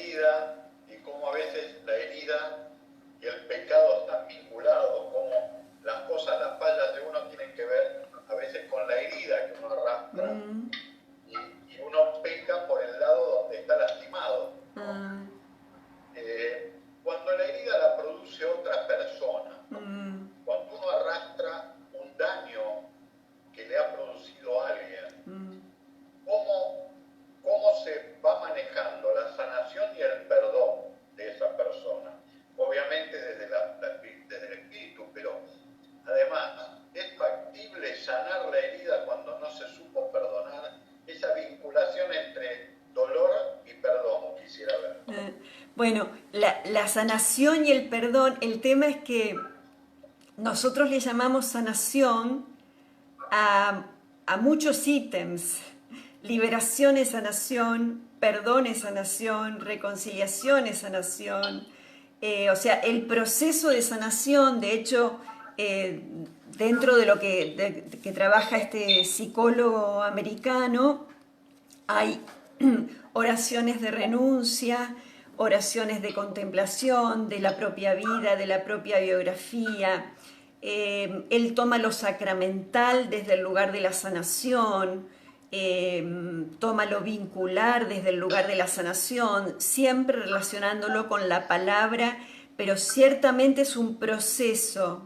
herida y cómo a veces la herida y el pecado están vinculados, cómo las cosas, las fallas de uno tienen que ver a veces con la herida que uno arrastra y uno peca por el lado donde está lastimado, ¿no? Cuando la herida la produce otra persona, cuando uno arrastra un daño que le ha producido a alguien, ¿cómo se va manejando la sanación y el perdón de esa persona? Obviamente desde el espíritu, pero además es factible sanar la herida cuando no se supo perdonar, esa vinculación entre dolor y perdón, quisiera ver. Bueno, la sanación y el perdón, el tema es que nosotros le llamamos sanación a muchos ítems. Liberación es sanación, perdón es sanación, reconciliación es sanación. O sea, el proceso de sanación, de hecho, dentro de lo que trabaja este psicólogo americano, hay oraciones de renuncia, oraciones de contemplación de la propia vida, de la propia biografía. Él toma lo sacramental desde el lugar de la sanación, toma lo vincular desde el lugar de la sanación, siempre relacionándolo con la palabra, pero ciertamente es un proceso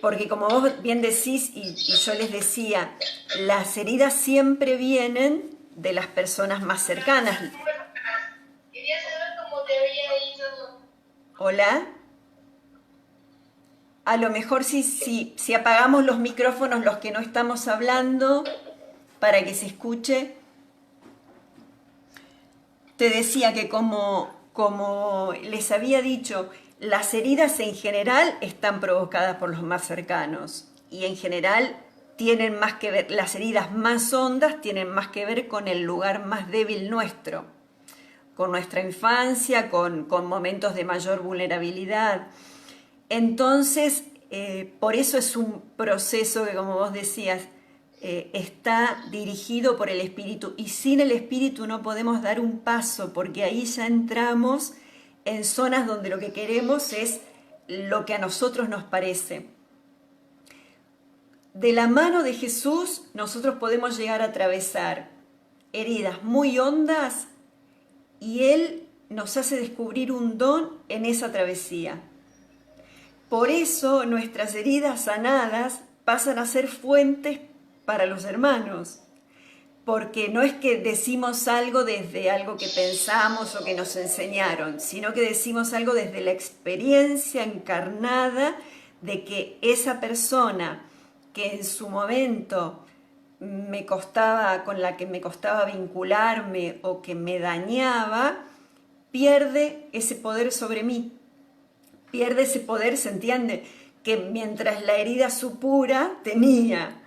porque como vos bien decís y yo les decía, las heridas siempre vienen de las personas más cercanas. Quería saber cómo te había ido. Hola. A lo mejor si apagamos los micrófonos los que no estamos hablando para que se escuche. Te decía que como les había dicho, las heridas en general están provocadas por los más cercanos y en general tienen más que ver, las heridas más hondas tienen más que ver con el lugar más débil nuestro, con nuestra infancia, con momentos de mayor vulnerabilidad. Entonces, por eso es un proceso que, como vos decías, está dirigido por el espíritu y sin el espíritu no podemos dar un paso porque ahí ya entramos en zonas donde lo que queremos es lo que a nosotros nos parece. De la mano de Jesús nosotros podemos llegar a atravesar heridas muy hondas y Él nos hace descubrir un don en esa travesía. Por eso nuestras heridas sanadas pasan a ser fuentes para los hermanos, porque no es que decimos algo desde algo que pensamos o que nos enseñaron, sino que decimos algo desde la experiencia encarnada de que esa persona que en su momento con la que me costaba vincularme o que me dañaba, pierde ese poder sobre mí. Pierde ese poder, se entiende, que mientras la herida supura tenía.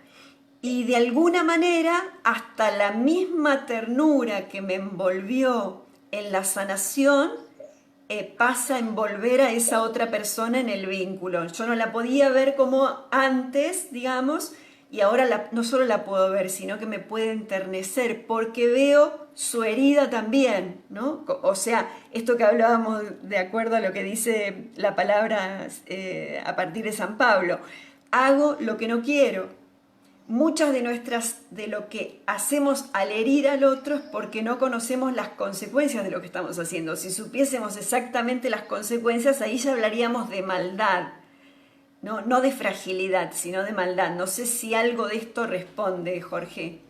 Y de alguna manera, hasta la misma ternura que me envolvió en la sanación, pasa a envolver a esa otra persona en el vínculo. Yo no la podía ver como antes, digamos, y ahora no solo la puedo ver, sino que me puede enternecer, porque veo su herida también, ¿no? O sea, esto que hablábamos de acuerdo a lo que dice la palabra a partir de San Pablo, hago lo que no quiero. Muchas de lo que hacemos al herir al otro es porque no conocemos las consecuencias de lo que estamos haciendo. Si supiésemos exactamente las consecuencias, ahí ya hablaríamos de maldad, no de fragilidad, sino de maldad. No sé si algo de esto responde, Jorge.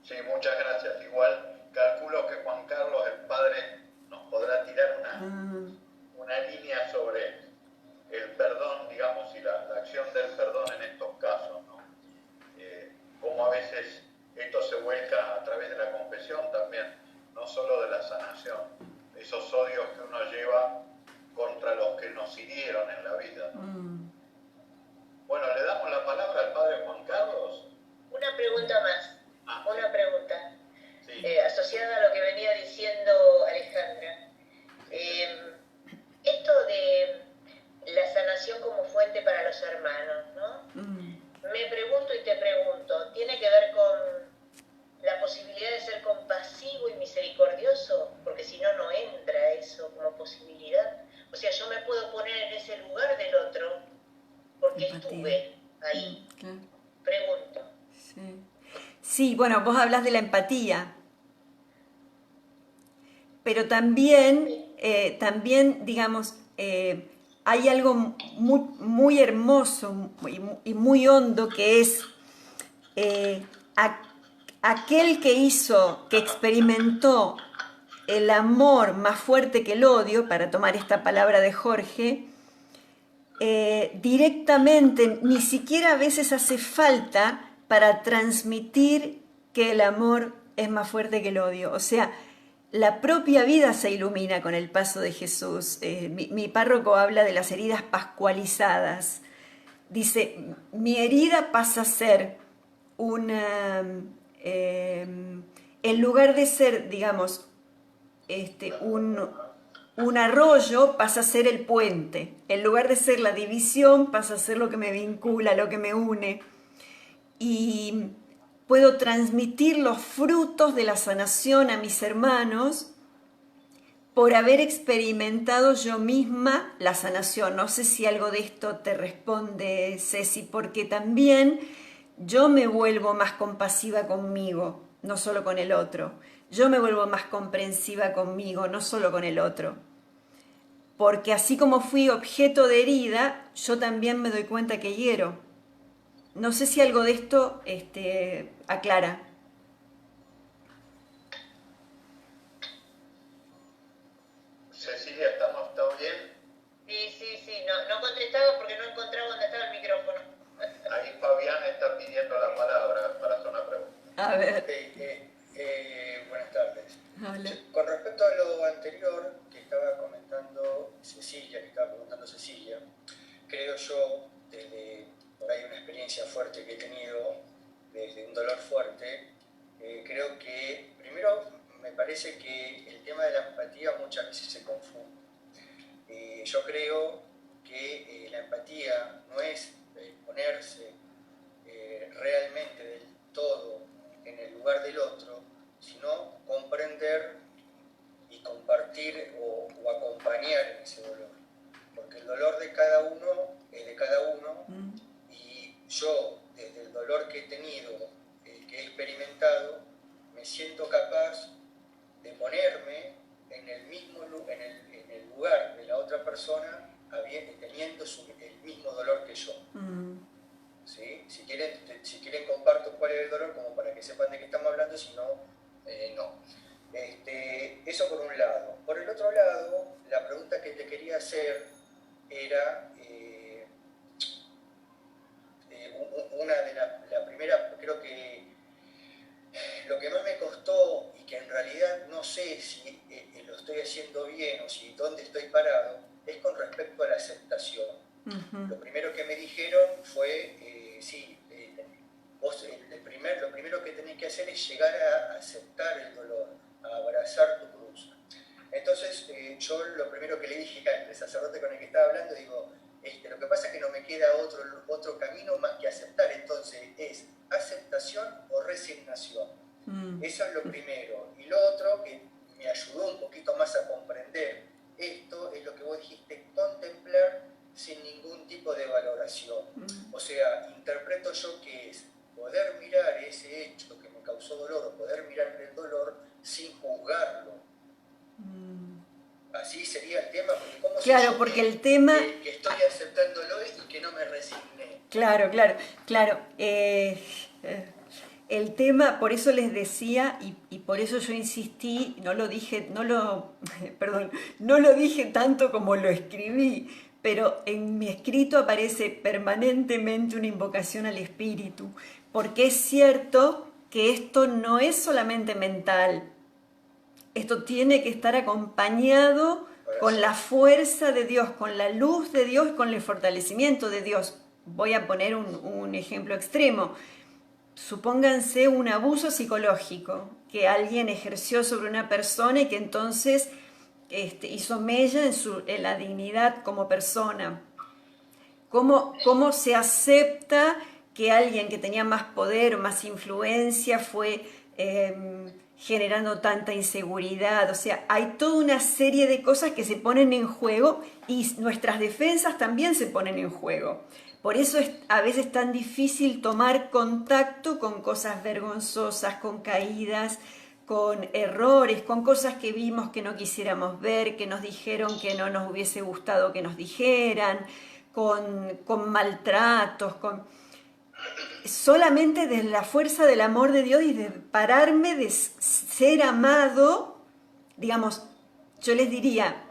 Sí, muchas gracias. Igual calculo que Juan Carlos, el padre, nos podrá tirar una línea sobre el perdón, digamos, y la acción del perdón en estos casos, ¿no? Cómo a veces esto se vuelca a través de la confesión también, no solo de la sanación, esos odios que uno lleva contra los que nos hirieron en la vida, ¿no? Bueno, le damos la palabra al padre Juan Carlos. Una pregunta más, una pregunta, sí. Asociada a lo que venía diciendo Alejandra. Esto de la sanación como fuente para los hermanos, ¿no? Me pregunto y te pregunto, ¿tiene que ver con la posibilidad Sí, bueno, vos hablas de la empatía, pero también, digamos, hay algo muy, muy hermoso y muy hondo que es eh, a- aquel que hizo, que experimentó el amor más fuerte que el odio, para tomar esta palabra de Jorge, directamente, ni siquiera a veces hace falta para transmitir que el amor es más fuerte que el odio. O sea, la propia vida se ilumina con el paso de Jesús. Mi párroco habla de las heridas pascualizadas. Dice, mi herida pasa a ser una, eh, en lugar de ser, digamos, un arroyo, pasa a ser el puente. En lugar de ser la división, pasa a ser lo que me vincula, lo que me une. Y puedo transmitir los frutos de la sanación a mis hermanos por haber experimentado yo misma la sanación. No sé si algo de esto te responde, Ceci, porque también yo me vuelvo más compasiva conmigo, no solo con el otro. Yo me vuelvo más comprensiva conmigo, no solo con el otro. Porque así como fui objeto de herida, yo también me doy cuenta que hiero. No sé si algo de esto aclara. Cecilia, ¿estamos todos bien? Sí, no contestaba porque no encontraba dónde estaba el micrófono. Ahí Fabián está pidiendo la palabra para hacer una pregunta. A ver. Buenas tardes. Hola. Con respecto a lo anterior que estaba comentando Cecilia, creo yo, desde por ahí una experiencia fuerte que he tenido, desde un dolor fuerte, creo que primero me parece que el tema de la empatía muchas veces se confunde. Yo creo que la empatía no es ponerse realmente del todo en el lugar del otro, sino comprender y compartir o acompañar en ese dolor. Porque el dolor de cada uno es de cada uno, y yo, desde el dolor que he tenido, que he experimentado, me siento capaz de ponerme en el mismo en el lugar de la otra persona, teniendo el mismo dolor que yo. ¿Sí? Si quieren comparto cuál es el dolor, como para que sepan de qué estamos hablando, si no, no. Eso por un lado. Por el otro lado, la pregunta que te quería hacer era una de la primera, creo que lo que más me costó, y que en realidad no sé si lo estoy haciendo bien o si dónde estoy parado, es con respecto a la aceptación. Lo primero que me dijeron fue, vos lo primero que tenés que hacer es llegar a aceptar el dolor, a abrazar tu cruz. Entonces yo lo primero que le dije al sacerdote con el que estaba hablando, digo, lo que pasa es que no me queda otro camino más que aceptar. Entonces es aceptación o resignación. Eso es lo primero. Y lo otro que me ayudó un poquito más a comprender esto es lo que vos dijiste, contemplar sin ningún tipo de valoración. O sea, interpreto yo que es poder mirar ese hecho que me causó dolor, o poder mirar el dolor sin juzgarlo. Así sería el tema, porque ¿cómo claro, porque el tema... que estoy aceptándolo y que no me resigné? Claro. El tema, por eso les decía, y por eso yo insistí, no lo dije tanto como lo escribí, pero en mi escrito aparece permanentemente una invocación al espíritu, porque es cierto que esto no es solamente mental, esto tiene que estar acompañado con la fuerza de Dios, con la luz de Dios, con el fortalecimiento de Dios. Voy a poner un ejemplo extremo. Supónganse un abuso psicológico que alguien ejerció sobre una persona y que entonces hizo mella en la dignidad como persona. ¿Cómo se acepta que alguien que tenía más poder o más influencia fue generando tanta inseguridad? O sea, hay toda una serie de cosas que se ponen en juego y nuestras defensas también se ponen en juego. Por eso es a veces tan difícil tomar contacto con cosas vergonzosas, con caídas, con errores, con cosas que vimos que no quisiéramos ver, que nos dijeron que no nos hubiese gustado que nos dijeran, con maltratos, solamente desde la fuerza del amor de Dios y de pararme de ser amado, digamos, yo les diría,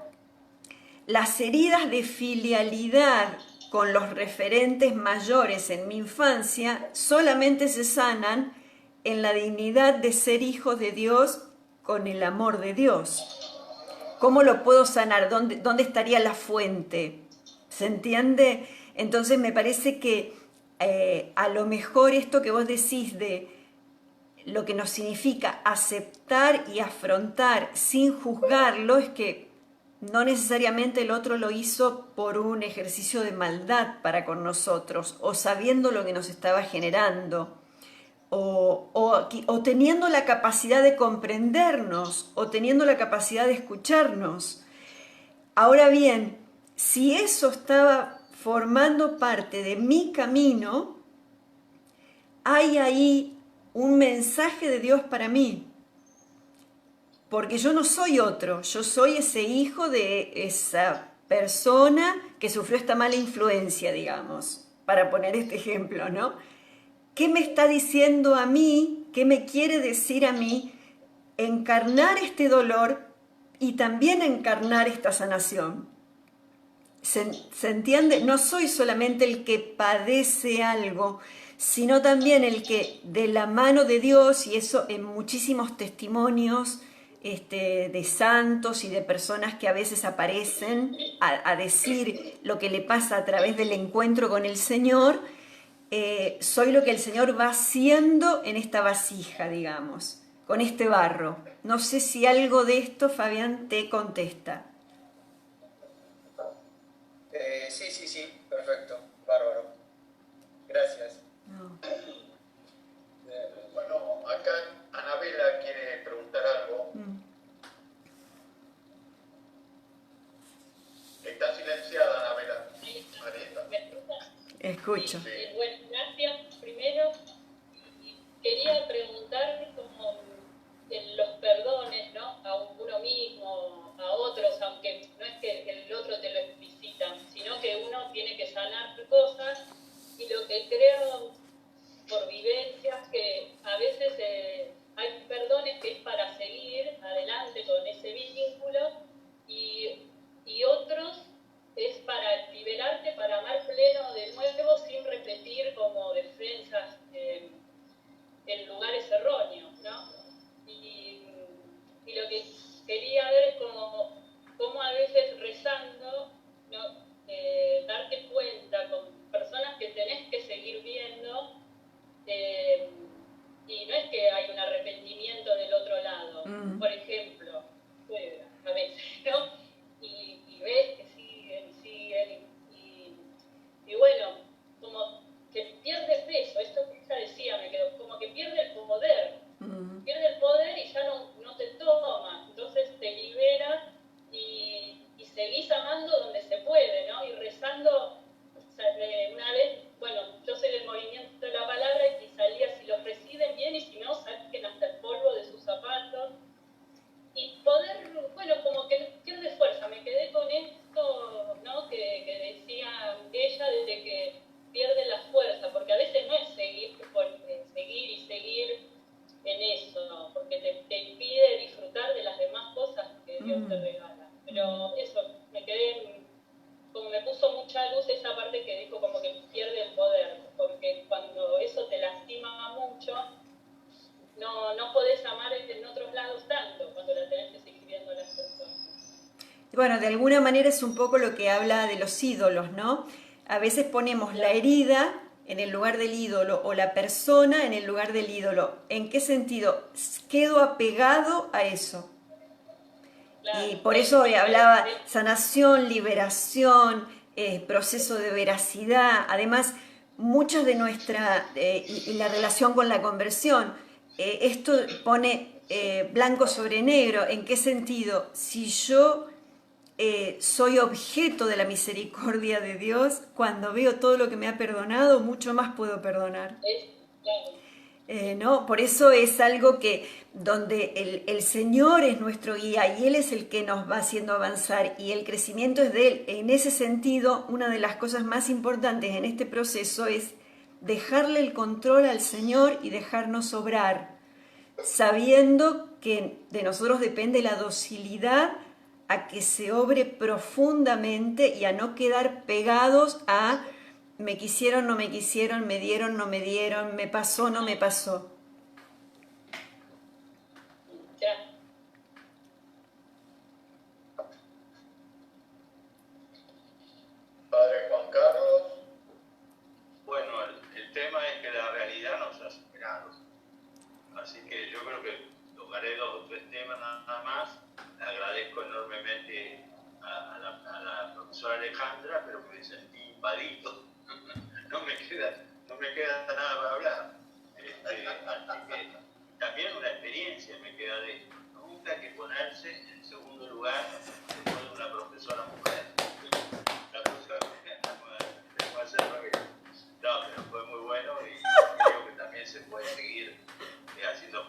las heridas de filialidad con los referentes mayores en mi infancia solamente se sanan en la dignidad de ser hijos de Dios con el amor de Dios. ¿Cómo lo puedo sanar? ¿Dónde estaría la fuente? ¿Se entiende? Entonces me parece que a lo mejor esto que vos decís de lo que nos significa aceptar y afrontar sin juzgarlo es que no necesariamente el otro lo hizo por un ejercicio de maldad para con nosotros o sabiendo lo que nos estaba generando o teniendo la capacidad de comprendernos o teniendo la capacidad de escucharnos. Ahora bien, si eso estaba formando parte de mi camino, hay ahí un mensaje de Dios para mí. Porque yo no soy otro, yo soy ese hijo de esa persona que sufrió esta mala influencia, digamos, para poner este ejemplo, ¿no? ¿Qué me está diciendo a mí? ¿Qué me quiere decir a mí? Encarnar este dolor y también encarnar esta sanación. ¿Se entiende? No soy solamente el que padece algo, sino también el que de la mano de Dios, y eso en muchísimos testimonios de santos y de personas que a veces aparecen a decir lo que le pasa a través del encuentro con el Señor, soy lo que el Señor va haciendo en esta vasija, digamos, con este barro. No sé si algo de esto, Fabián, te contesta. Sí, perfecto, bárbaro. Gracias. No. Bueno, acá Anabela quiere preguntar algo. Está silenciada, Anabela. Escucho. Sí, bueno, gracias primero. Y quería preguntar como en los perdones, ¿no? A uno mismo, a otros, aunque no es que el otro te lo explicita, sino que uno tiene que sanar cosas, y lo que creo por vivencias que a veces hay perdones que es para seguir adelante con ese vínculo y otros es para liberarte, para amar pleno de nuevo sin repetir como defensas en lugares erróneos, ¿no? Y lo que quería ver es como a veces rezando, ¿no? Darte cuenta con personas que tenés que seguir viendo, y no es que hay un arrepentimiento del otro lado. Por ejemplo, a veces, ¿no? Y ves que siguen, y bueno, como que pierde peso, esto que ella decía, me quedó, como que pierde el poder, y ya no te toma, entonces te libera y seguís amando donde se puede, ¿no? Y rezando, una vez, bueno, yo soy del movimiento de la palabra y salía, si los reciben bien y si no, saquen hasta el polvo de sus zapatos. Y poder, bueno, como que pierde fuerza. Me quedé con esto, ¿no? Que decía ella, desde que pierde la fuerza, porque a veces no es seguir en eso, ¿no? Porque te impide disfrutar de las demás cosas que Dios te regala. Pero eso, me quedé, como me puso mucha luz esa parte que dijo como que pierde el poder, porque cuando eso te lastima mucho, no podés amar en otros lados tanto, cuando la tenés que seguir viendo a las personas. Bueno, de alguna manera es un poco lo que habla de los ídolos, ¿no? A veces ponemos la herida en el lugar del ídolo o la persona en el lugar del ídolo. ¿En qué sentido? Quedo apegado a eso. Claro. Y por eso hablaba sanación, liberación, proceso de veracidad. Además, muchas de nuestra, y la relación con la conversión, esto pone blanco sobre negro. ¿En qué sentido? Si yo soy objeto de la misericordia de Dios, cuando veo todo lo que me ha perdonado, mucho más puedo perdonar. Claro. ¿No? Por eso es algo que donde el Señor es nuestro guía y Él es el que nos va haciendo avanzar y el crecimiento es de Él. En ese sentido, una de las cosas más importantes en este proceso es dejarle el control al Señor y dejarnos obrar, sabiendo que de nosotros depende la docilidad a que se obre profundamente y a no quedar pegados a me quisieron, no me quisieron, me dieron, no me dieron, me pasó, no me pasó. Ya. Padre Juan Carlos. Bueno, el tema es que la realidad nos ha superado. Así que yo creo que tocaré 2 o 3 temas nada más. Le agradezco enormemente a la profesora Alejandra, pero me sentí invadido. No me queda nada para hablar. Así que también una experiencia me queda de esto. Nunca hay que ponerse en segundo lugar después de una profesora mujer. La profesora mujer no puede ser al revés. No, pero fue muy bueno y creo que también se puede seguir haciendo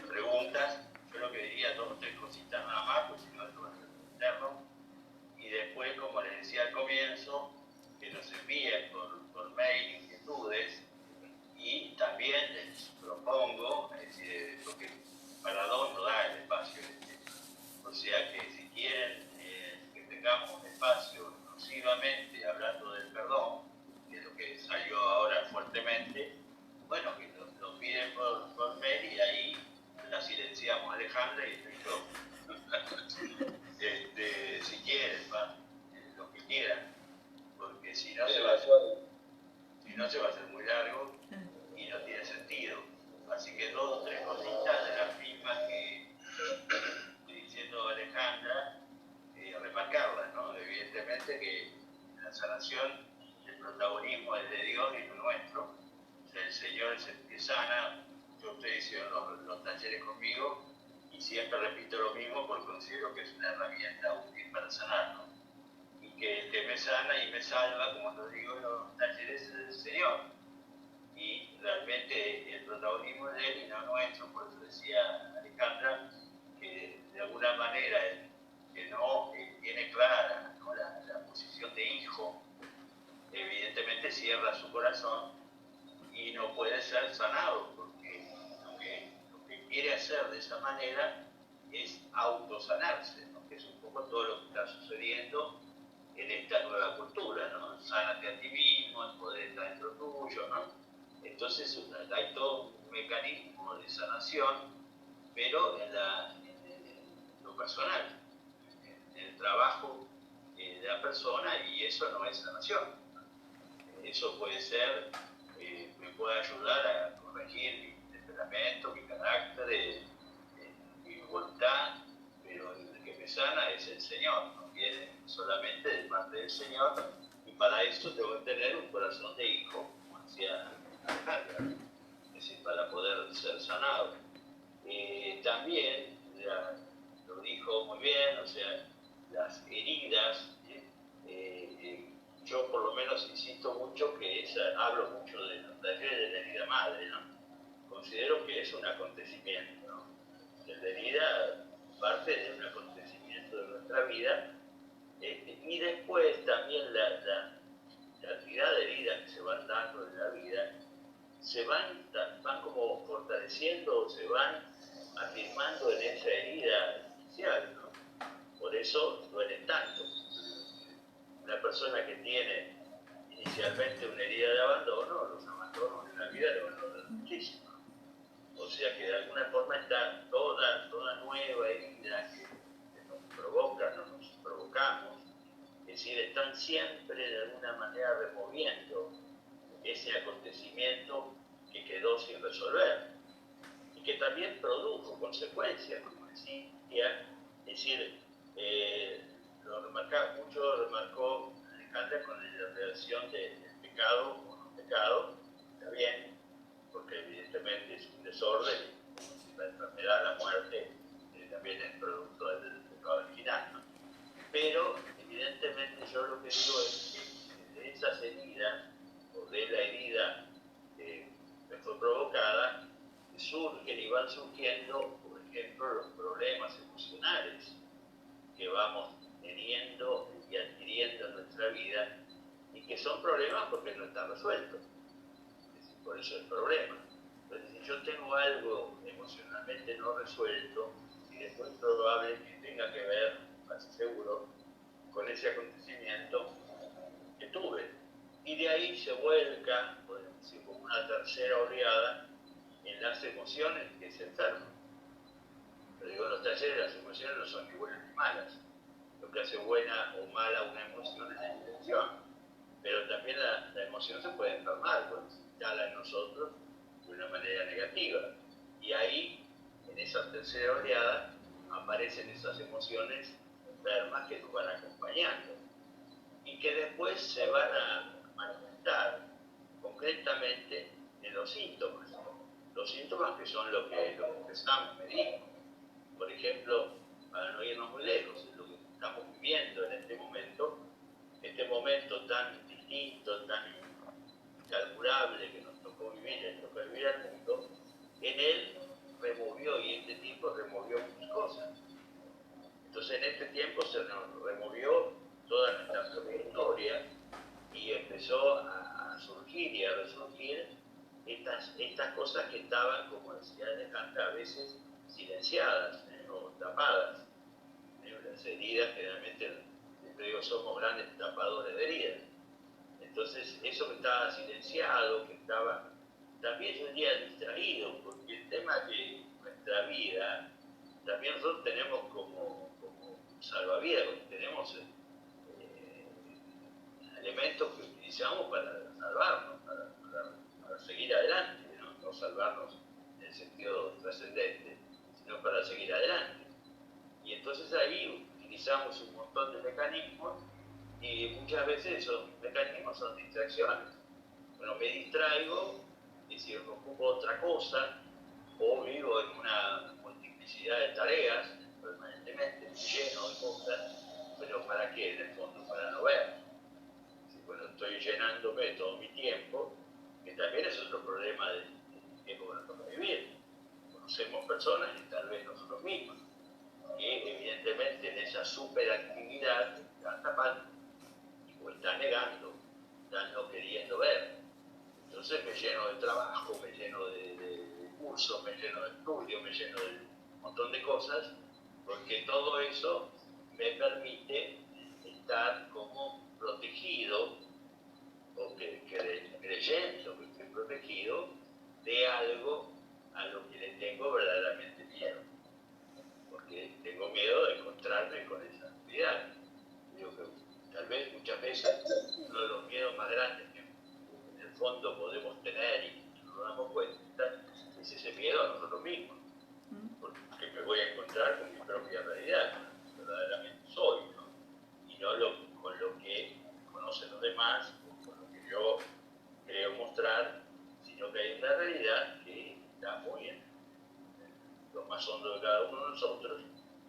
preguntas. Yo lo que diría 2 o 3 cositas nada más, porque si no esto va a ser eterno. Y después, como les decía al comienzo, que nos envíen por mail inquietudes y también les propongo, es decir, porque para 2 no da el espacio. O sea que si quieren que tengamos un espacio exclusivamente hablando del perdón, que es lo que salió ahora fuertemente, bueno, que lo piden por mail y ahí la silenciamos a Alejandra y estoy yo. Si quieren, lo que quieran, porque si no se va a hacer muy largo y no tiene sentido. Así que 2 o 3 cositas de las mismas que estoy diciendo Alejandra, remarcarlas, ¿no? Evidentemente que la sanación, el protagonismo es de Dios y no nuestro. O sea, el Señor es el que sana. Ustedes hicieron los talleres conmigo y siempre repito lo mismo porque considero que es una herramienta útil para sanarnos. Y que el que me sana y me salva, como lo digo en los talleres, es el Señor. Y realmente el protagonismo es de Él y no nuestro. Por eso decía Alejandra que de alguna manera el que no tiene clara, ¿no?, la posición de hijo, evidentemente cierra su corazón y no puede ser sanado, porque lo que quiere hacer de esa manera es autosanarse, ¿no?, que es un poco todo lo que está sucediendo en esta nueva cultura, ¿no? Sánate a ti mismo, el poder está dentro tuyo, ¿no? Entonces hay todo un mecanismo de sanación, pero en lo personal, en el trabajo de la persona, y eso no es sanación. Eso puede ser, me puede ayudar a corregir mi temperamento, mi carácter, mi voluntad, pero el que me sana es el Señor, no viene solamente de parte del Señor, y para eso tengo que tener un corazón de hijo, como decía Alejandra, es decir, para poder ser sanado. También, lo dijo muy bien, o sea, las heridas, yo por lo menos insisto mucho que hablo mucho de los talleres de la herida madre, ¿no? Considero que es un acontecimiento, ¿no? La herida parte de un acontecimiento de nuestra vida, y después también la cantidad de heridas que se van dando en la vida se van como fortaleciendo, se van afirmando en esa herida inicial, ¿no? Por eso duelen tanto. Una persona que tiene inicialmente una herida de abandono, los abandonos en la vida le van a doler muchísimo. O sea que de alguna forma está toda nueva herida que nos provoca, no nos provocamos, es decir, están siempre de alguna manera removiendo ese acontecimiento que quedó sin resolver y que también produjo consecuencias, como decía, es decir, mucho remarcó Alejandra con la relación del pecado o no pecado, está bien, porque evidentemente es un desorden, la enfermedad, la muerte, también es producto del pecado original, ¿no? Pero yo lo que digo es que de esas heridas, o de la herida que fue provocada, surgen y van surgiendo, por ejemplo, los problemas emocionales que vamos teniendo y adquiriendo en nuestra vida, y que son problemas porque no están resueltos. Por eso el problema. Entonces, si yo tengo algo emocionalmente no resuelto, y después es probable que tenga que ver, casi seguro, con ese acontecimiento que tuve. Y de ahí se vuelca, podemos decir, como una tercera oleada en las emociones que se enferman. Pero digo, en los talleres las emociones no son ni buenas ni malas. Lo que hace buena o mala una emoción es la intención. Pero también la emoción se puede enfermar cuando se instala en nosotros de una manera negativa. Y ahí, en esa tercera oleada, aparecen esas emociones enfermas que nos van acompañando y que después se van a manifestar concretamente en los síntomas. Los síntomas que son lo que empezamos a medir. Por ejemplo, para no irnos muy lejos, es lo que estamos viviendo en este momento tan distinto, tan incalculable que nos tocó vivir al mundo, en él removió, y este tiempo removió muchas cosas. Entonces en este tiempo se nos removió toda nuestra propia historia y empezó a surgir y a resurgir estas cosas que estaban, como decía Alejandra, a veces silenciadas o tapadas. Las heridas generalmente, siempre digo, somos grandes tapadores de heridas. Entonces eso que estaba silenciado, que estaba también yo diría distraído, porque el tema de nuestra vida, también nosotros tenemos como salvavidas, tenemos elementos que utilizamos para salvarnos, para seguir adelante, no salvarnos en el sentido trascendente, sino para seguir adelante. Y entonces ahí utilizamos un montón de mecanismos y muchas veces esos mecanismos son distracciones. Bueno, me distraigo, es decir, ocupo otra cosa, o vivo en una multiplicidad de tareas permanentemente, lleno de cosas, pero ¿para qué? En el fondo, para no ver. Bueno, estoy llenándome todo mi tiempo, que también es otro problema del tiempo que nos toca vivir. Conocemos personas y tal vez nosotros mismos, que evidentemente en esa superactividad están tapando, o están negando, están no queriendo ver. Entonces me lleno de trabajo, me lleno de cursos, me lleno de estudios, me lleno de un montón de cosas, porque todo eso me permite estar como protegido, o creyendo que estoy protegido de algo a lo que le tengo verdaderamente miedo. Porque tengo miedo de encontrarme con esa actividad. Digo que tal vez muchas veces uno de los miedos más grandes que en el fondo podemos tener y no nos damos cuenta es ese miedo a nosotros mismos. Porque me voy a encontrar con mi propia realidad, con lo que verdaderamente soy, ¿no? Y no con lo que conocen los demás o con lo que yo creo mostrar, sino que hay una realidad que está muy en lo más hondo de cada uno de nosotros,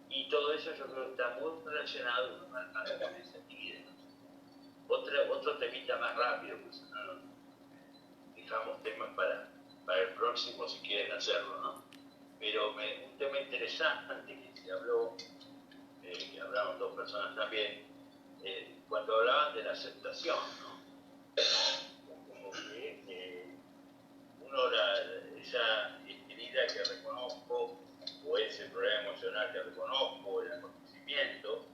y todo eso yo creo que está muy relacionado con esa actividad. Otro temita más rápido, pues no dejamos temas para el próximo si quieren hacerlo, ¿no? Pero un tema interesante que se habló, que hablaron dos personas también, cuando hablaban de la aceptación, ¿no? Como que uno esa herida que reconozco, o ese problema emocional que reconozco, el acontecimiento,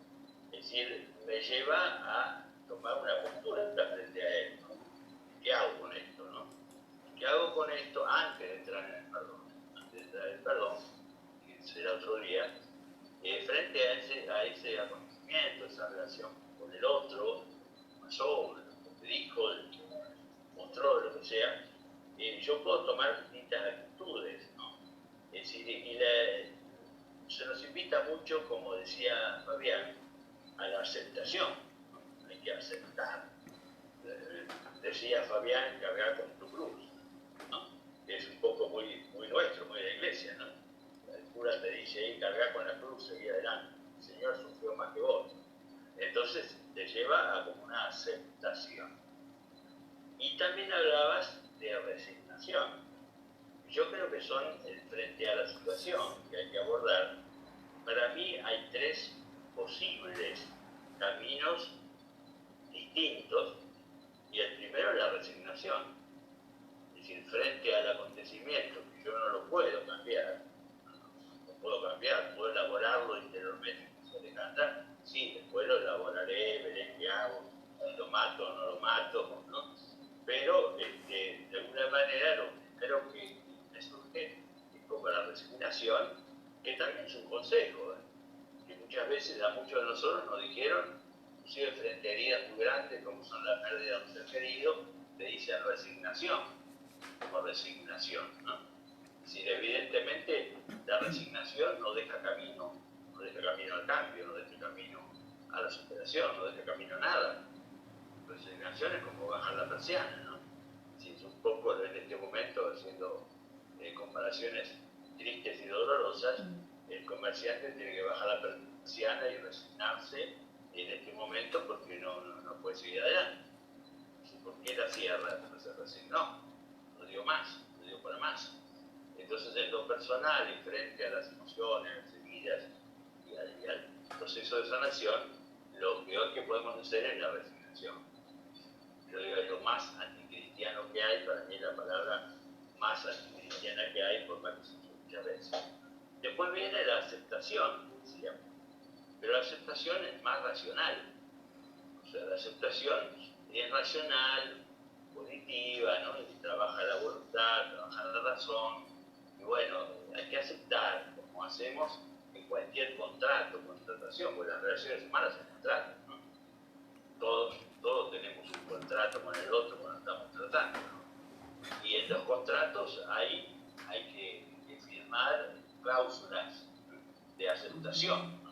es decir, me lleva a tomar una postura frente a él, ¿no? ¿Qué hago con esto, no? ¿Qué hago con esto antes de entrar en el perdón? Antes de entrar en el perdón, que será otro día, frente a ese acontecimiento, esa relación con el otro, pasó, lo que dijo, mostró, lo que sea, yo puedo tomar distintas actitudes, ¿no? Es decir, se nos invita mucho, como decía Fabián, a la aceptación, ¿no? Hay que aceptar. Decía Fabián, cargar con tu cruz, ¿no? Que es un poco muy nuestro, muy de la iglesia, ¿no? El cura te dice, cargar con la cruz, seguir adelante. El Señor sufrió más que vos. Entonces, te lleva a como una aceptación. Y también hablabas de resignación. Yo creo que son, frente a la situación que hay que abordar, para mí hay tres posibles caminos distintos, y el primero es la resignación. Es decir, frente al acontecimiento que yo no lo puedo cambiar, puedo elaborarlo interiormente, se le canta, sí, después lo elaboraré, veré qué hago, si lo mato o no lo mato, ¿no? Pero de alguna manera lo primero que me surge es como la resignación, que también es un consejo, que muchas veces a muchos de nosotros nos dijeron, inclusive frente a heridas muy grandes como son la pérdida de un ser querido, te dicen resignación, como resignación, ¿no? Es decir, evidentemente la resignación no deja camino al cambio, no deja camino a la superación, no deja camino a nada. Resignación es como bajar la persiana, ¿no? Si es un poco en este momento haciendo comparaciones tristes y dolorosas, el comerciante tiene que bajar la persiana y resignarse en este momento porque no puede seguir adelante. ¿Por qué la cierra? Porque se resignó, no dio más, no dio para más. Entonces, en lo personal y frente a las emociones, las heridas y al proceso de sanación, lo peor que podemos hacer es la resignación. Yo digo, es lo más anticristiano que hay, para mí la palabra más anticristiana que hay, por más que se usa muchas veces. Después viene la aceptación, decíamos, pero la aceptación es más racional. O sea, la aceptación es racional, positiva, ¿no? Y trabaja la voluntad, trabaja la razón. Y bueno, hay que aceptar, como hacemos en cualquier contrato, contratación, porque las relaciones humanas son contratos, ¿no? Todos tenemos un contrato con el otro cuando estamos tratando, ¿no? Y en los contratos hay que firmar cláusulas de aceptación, ¿no?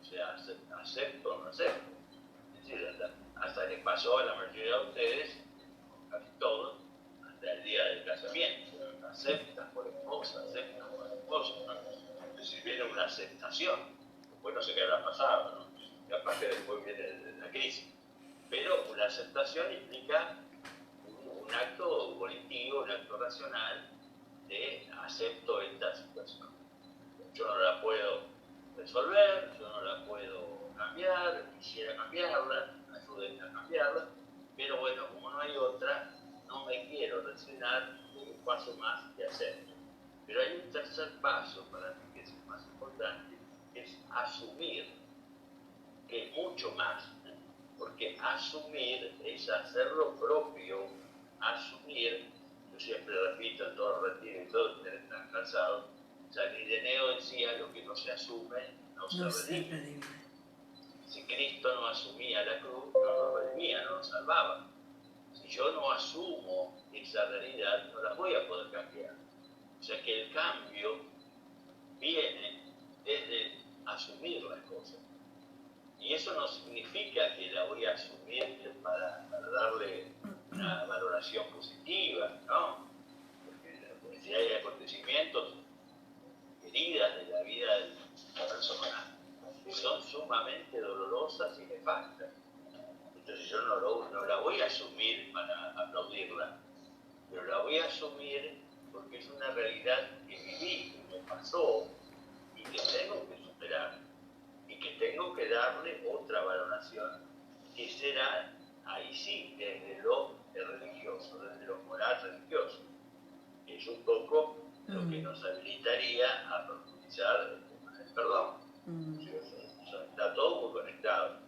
O sea, acepto o no acepto. Es decir, hasta les pasó a la mayoría de ustedes, casi todos, hasta el día del casamiento. Aceptan por esposa, aceptan por esposo, ¿no? Es decir, viene una aceptación. Después no sé qué habrá pasado, ¿no? Y aparte después viene la crisis. Pero la aceptación implica un acto volitivo, un acto racional de acepto esta situación. Yo no la puedo resolver, yo no la puedo cambiar, quisiera cambiarla, ayúdenme a cambiarla, pero bueno, como no hay otra, no me quiero resignar, un paso más que hacer. Pero hay un tercer paso para mí que es el más importante, que es asumir, que es mucho más, porque asumir es hacer lo propio, asumir, yo siempre repito en todos los retiros y todos están cansados, San Ireneo decía, lo que no se asume no se redime. Si Cristo no asumía la cruz, no nos redimía, no nos salvaba. Si yo no asumo esa realidad, no la voy a poder cambiar. O sea que el cambio viene desde asumir las cosas. Y eso no significa que la voy a asumir para darle una valoración positiva, ¿no? Porque si hay acontecimientos, heridas de la vida de la persona, que son sumamente dolorosas y nefastas. Entonces yo no la voy a asumir para aplaudirla, pero la voy a asumir porque es una realidad que viví, que me pasó y que tengo que superar y que tengo que darle otra valoración, que será, ahí sí, desde lo religioso, desde lo moral religioso, que es un poco lo que nos habilitaría a profundizar el tema del perdón. O sea, está todo muy conectado,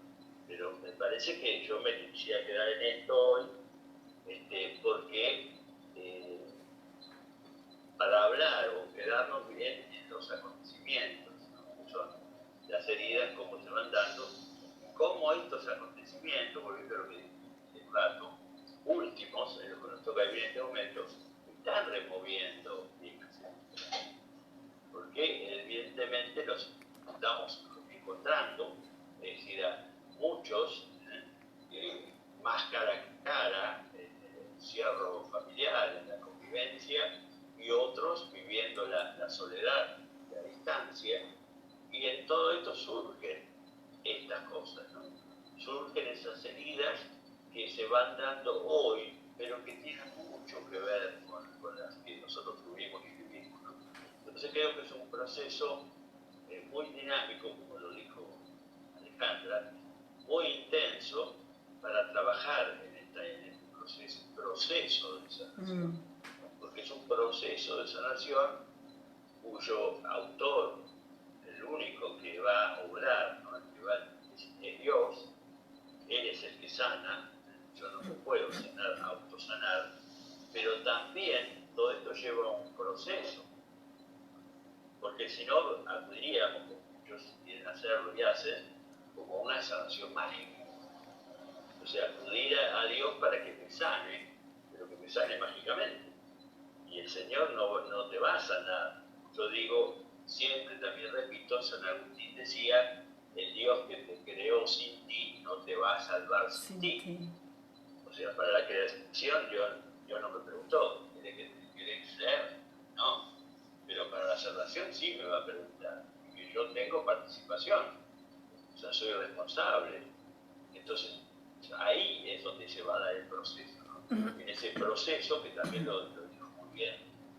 pero me parece que yo me quisiera quedar en esto hoy, porque para hablar o quedarnos bien en los acontecimientos, ¿no? Que son las heridas, cómo se van dando, cómo estos acontecimientos, volviendo a lo que dije un rato, últimos, en lo que nos toca vivir en este momento, están removiendo vidas. Porque evidentemente los estamos encontrando, es decir, a muchos más cara a cara, en el encierro familiar, en la convivencia, y otros viviendo la soledad, la distancia, y en todo esto surgen estas cosas, ¿no? surgen esas heridas que se van dando hoy, pero que tienen mucho que ver con las que nosotros tuvimos y vivimos, ¿no? Entonces creo que es un proceso muy dinámico, como lo dijo Alejandra, muy intenso para trabajar en este proceso de sanación, porque es un proceso de sanación cuyo autor, el único que va a obrar, ¿no? El que va es Dios. Él es el que sana, yo no me puedo sanar, autosanar, pero también todo esto lleva un proceso, porque si no acudiríamos, como muchos quieren hacerlo y hacen, como una sanación mágica. O sea, acudir a Dios para que me sane, pero que me sane mágicamente. Y el Señor no te va a sanar. Yo digo, siempre también repito, San Agustín decía, el Dios que te creó sin ti no te va a salvar sin ti. O sea, para la creación yo no me preguntó, ¿querés ser? No. Pero para la salvación sí me va a preguntar, porque yo tengo participación, o sea, soy responsable. Entonces, ahí es donde se va a dar el proceso, ¿no? En ese proceso, que también lo dijo muy bien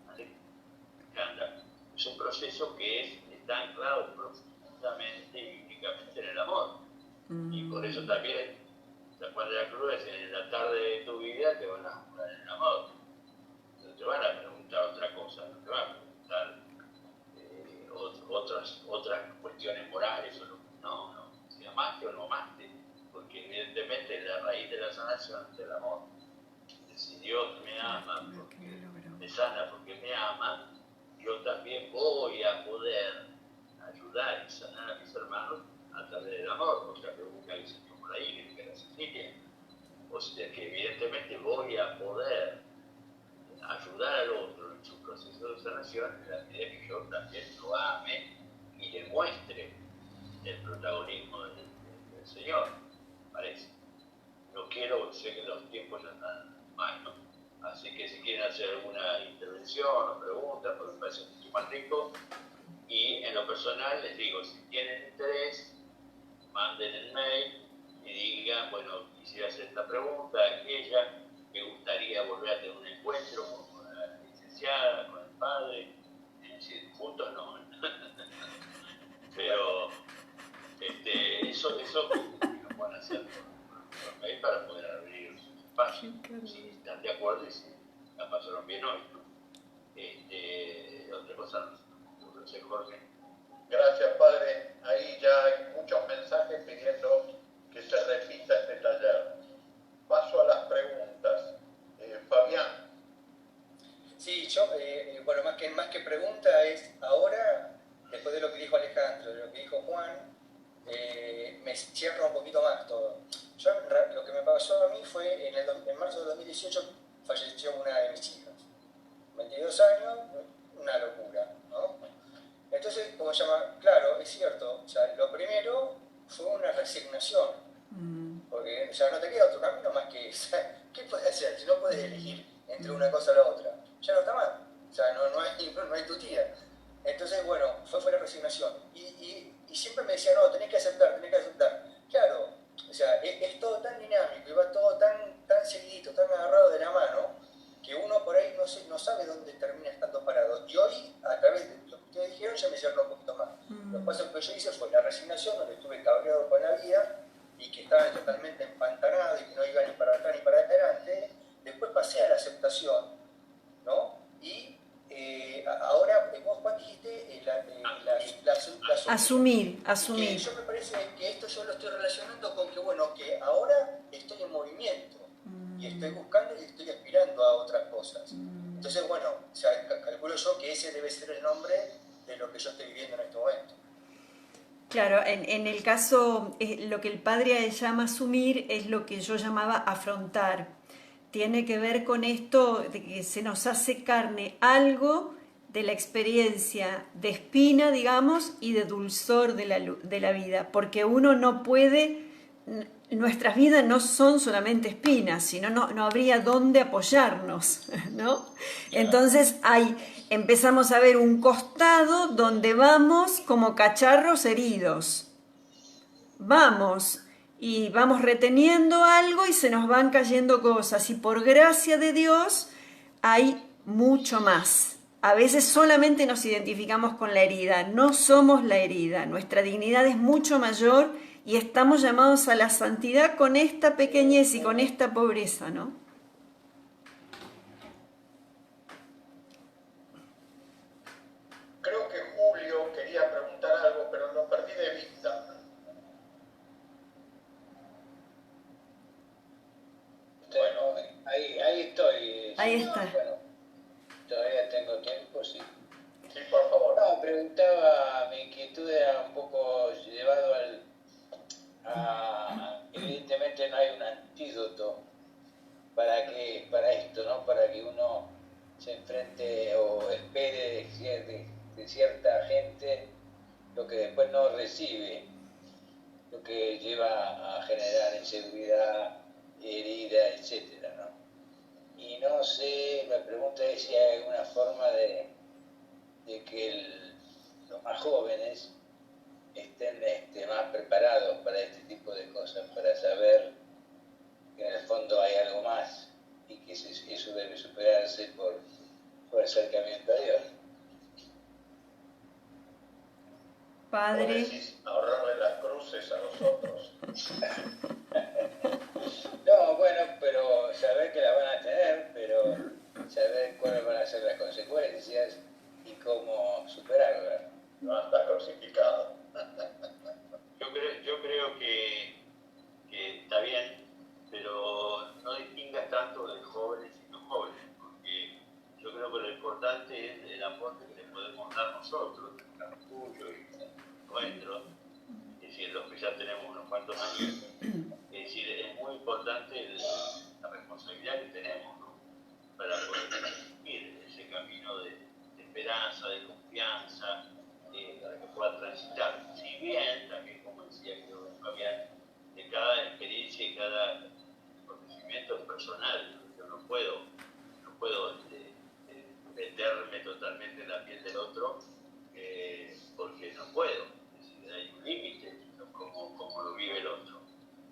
Alejandra, es un proceso que está anclado profundamente y únicamente en el amor. Y por eso también San Juan de la Cruz es en la tarde de tu vida te van a jurar en el amor. No te van a preguntar otra cosa, no te van a preguntar otras cuestiones morales, no, si amaste o no amaste, porque evidentemente la raíz de la sanación es el amor. Si Dios me ama, porque me sana porque me ama, yo también voy a poder ayudar y sanar a mis hermanos a través del amor. Otra pregunta que se dio por ahí, que era Cecilia. O sea que evidentemente voy a poder ayudar al otro en su proceso de sanación en la medida que yo también lo ame y le muestre el protagonismo del Señor, parece. No quiero, sé que los tiempos ya están mal, ¿no? Así que si quieren hacer alguna intervención o pregunta, pues me parece mucho más rico. Y en lo personal les digo, si tienen interés, manden el mail y digan, bueno, quisiera hacer esta pregunta, aquella, me gustaría volver a tener un encuentro con la licenciada, con el padre, es decir, juntos no, pero eso lo pueden hacer por mail para poder abrir sus espacios, si están de acuerdo y si la pasaron bien hoy, ¿no? Otra cosa, no sé, Jorge. Gracias, padre. Ahí ya hay muchos mensajes pidiendo que se repita este taller. Paso a las preguntas. Fabián. Sí, yo, bueno, más que pregunta es, ahora, después de lo que dijo Alejandro, de lo que dijo Juan, me cierra un poquito más todo. Yo, lo que me pasó a mí fue, en marzo de 2018, falleció una de mis hijas. 22 años, una locura, ¿no? Entonces, como se llama, claro, es cierto, o sea, lo primero fue una resignación, porque, o sea, no te queda otro camino más que, ¿qué puedes hacer si no puedes elegir entre una cosa o la otra? Ya no está mal, o sea, no hay tu tía. Entonces, bueno, fue la resignación. Y siempre me decía, no, tenés que aceptar. Claro, o sea, es todo tan dinámico y va todo tan seguidito, tan agarrado de la mano, que uno por ahí no sabe dónde termina estando parado. Y hoy, a través de lo que ustedes dijeron, ya me cierro un poquito más. Lo que pasa que yo hice fue la resignación, donde estuve cabreado con la vida y que estaba totalmente empantanado y que no iba ni para atrás ni para adelante. Después pasé a la aceptación, ¿no? Y ahora vos, Juan, dijiste asumir. Que yo me parece que esto yo lo estoy relacionando con que, bueno, que ahora estoy en movimiento y estoy buscando y estoy aspirando a otras cosas. Entonces, bueno, o sea, calculo yo que ese debe ser el nombre de lo que yo estoy viviendo en este momento. Claro, en el caso, lo que el padre llama asumir es lo que yo llamaba afrontar. Tiene que ver con esto de que se nos hace carne algo de la experiencia de espina, digamos, y de dulzor de la vida, porque uno no puede, nuestras vidas no son solamente espinas, sino no habría dónde apoyarnos, ¿no? Entonces empezamos a ver un costado donde vamos como cacharros heridos. Vamos, y vamos reteniendo algo y se nos van cayendo cosas. Y por gracia de Dios hay mucho más. A veces solamente nos identificamos con la herida, no somos la herida. Nuestra dignidad es mucho mayor y estamos llamados a la santidad con esta pequeñez y con esta pobreza, ¿no? Creo que Julio quería preguntar algo, pero lo perdí de vista. Bueno, ahí estoy. Ahí está. Bueno, todavía tengo tiempo, sí. Sí, por favor. No, preguntaba, mi inquietud era un poco llevado evidentemente no hay un antídoto para esto, ¿no? Para que uno se enfrente o espere de cierta gente lo que después no recibe, lo que lleva a generar inseguridad, herida, etcétera, ¿no? Y no sé, la pregunta es si hay alguna forma de que los más jóvenes estén más preparados para este tipo de cosas, para saber que en el fondo hay algo más y que eso debe superarse por acercamiento a Dios. Padre. ¿Vos decís ahorrarle las cruces a los otros? No, bueno, pero saber que las van a tener, pero saber cuáles van a ser las consecuencias y cómo superarlas. No está crucificado. Yo creo que está bien, pero no distingas tanto de jóvenes y no jóvenes, porque yo creo que lo importante es el aporte que le podemos dar nosotros, el tuyo y nuestro, es decir, los que ya tenemos unos cuantos años. Es decir, es muy importante la responsabilidad que tenemos, ¿no? Para poder seguir ese camino de esperanza, de confianza, para que pueda transitar. Si bien, también como decía Fabián, de cada experiencia y cada acontecimiento es personal. Yo no puedo meterme totalmente en la piel del otro, porque no puedo. Es decir, hay un límite, como lo vive el otro.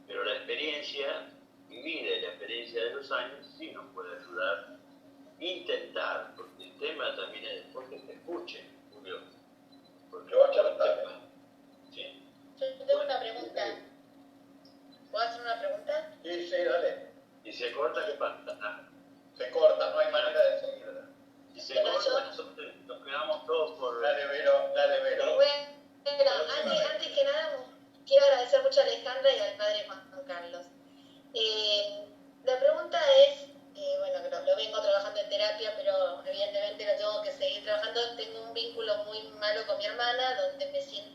Pero la experiencia vivida y la experiencia de los años sí nos puede ayudar a intentar, porque el tema también es después que te escuchen, Julio. Porque Yo voy a charlar. Sí. Yo tengo una pregunta. ¿Puedo hacer una pregunta? Sí, dale. Y se corta, ¿qué pasa? Se corta, no hay manera de seguirla. Si se corta, nos quedamos todos por... Dale, Vero, dale, Vero. Bueno, antes que nada, quiero agradecer mucho a Alejandra y al padre Juan Carlos. La pregunta es, bueno, lo vengo trabajando en terapia, pero evidentemente lo tengo que seguir trabajando. Tengo un vínculo muy malo con mi hermana, donde me siento